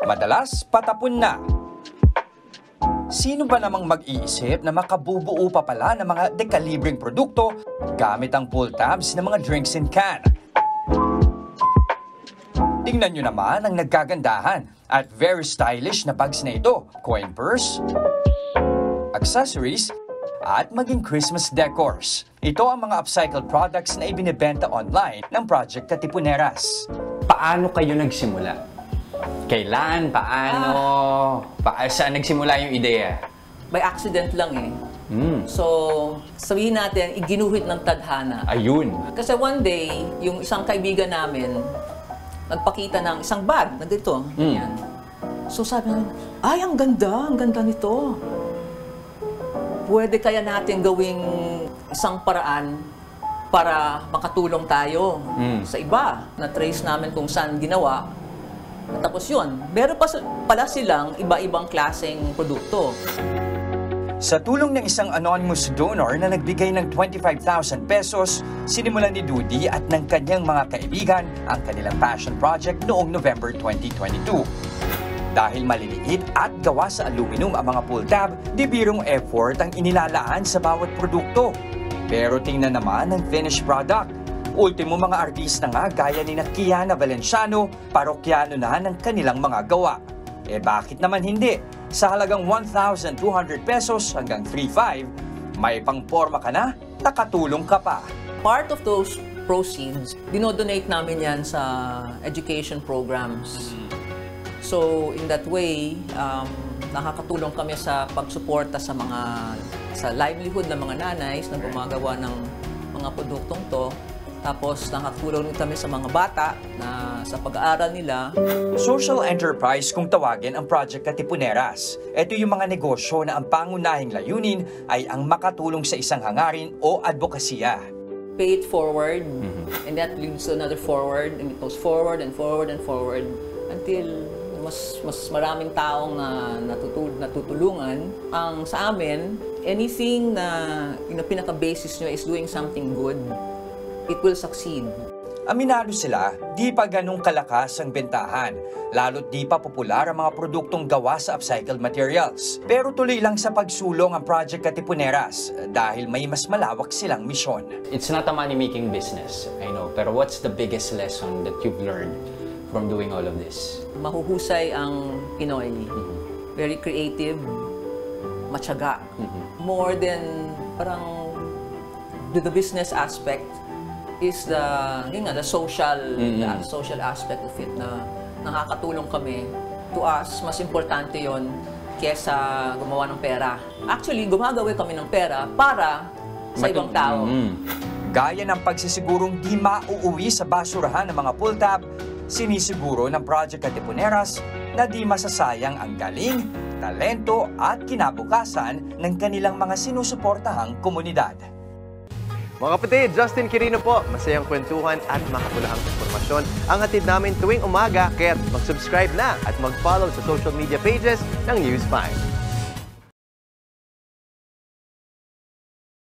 Madalas, patapon na. Sino ba namang mag-iisip na makabubuo pa pala ng mga dekalibreng produkto gamit ang pull tabs ng mga drinks in can? Tingnan nyo naman ang nagkagandahan at very stylish na bags na ito, coin purse, accessories, at maging Christmas decors. Ito ang mga upcycled products na ibinebenta online ng Project Katipuneras. Paano kayo nagsimula? Kailan? Paano? Saan nagsimula yung ideya? By accident lang eh. So, sabihin natin, iginuhit ng tadhana. Ayun. Kasi one day, yung isang kaibigan namin, nagpakita ng isang bag na dito. Yan. So sabi namin, ay, ang ganda nito. Pwede kaya natin gawing isang paraan para makatulong tayo sa iba. Na-trace namin kung saan ginawa. At tapos yun, meron pa pala silang iba-ibang klaseng produkto. Sa tulong ng isang anonymous donor na nagbigay ng 25,000 pesos, sinimulan ni Dudy at ng kanyang mga kaibigan ang kanilang passion project noong November 2022. Dahil maliliit at gawa sa aluminum ang mga pull tab, di birong effort ang inilalaan sa bawat produkto. Pero tingnan naman ang finished product. Ultimo mga artista nga gaya ni Kiana Valenciano, parokyano na ng kanilang mga gawa. Bakit naman hindi? Sa halagang 1,200 pesos hanggang 3,500, may pangporma ka na, nakatulong ka pa. Part of those proceeds, dinodonate namin yan sa education programs. So, in that way, nakakatulong kami sa pagsuporta sa livelihood ng mga nanays na gumagawa ng mga produktong to. Tapos nakatulong kami sa mga bata na sa pag-aaral nila. Social enterprise kung tawagin ang Project Katipuneras. Ito yung mga negosyo na ang pangunahing layunin ay ang makatulong sa isang hangarin o advokasya. Pay it forward, and that leads to another forward, and it goes forward and forward and forward until mas maraming taong natutulungan. Ang sa amin, anything na pinaka-basis nyo is doing something good, it will succeed. Aminado sila, di pa ganong kalakas ang bentahan, lalo't di pa popular ang mga produktong gawa sa upcycled materials. Pero tuloy lang sa pagsulong ang Project Katipuneras dahil may mas malawak silang misyon. It's not a money-making business, I know. Pero what's the biggest lesson that you've learned from doing all of this? Mahuhusay ang Pinoy. Very creative, matyaga. More than parang the business aspect is the social aspect of it na nakakatulong kami. To us, mas importante yon kesa gumawa ng pera. Actually, gumagawa kami ng pera para sa ibang tao. Gaya ng pagsisigurong di mauuwi sa basurahan ng mga pull tab, sinisiguro ng Project Katipuneras na di masasayang ang galing, talento at kinabukasan ng kanilang mga sinusuportahang komunidad. Mga kapatid, Justin Quirino po. Masayang kwentuhan at makapulahang informasyon ang hatid namin tuwing umaga. Kaya mag-subscribe na at mag-follow sa social media pages ng News 5.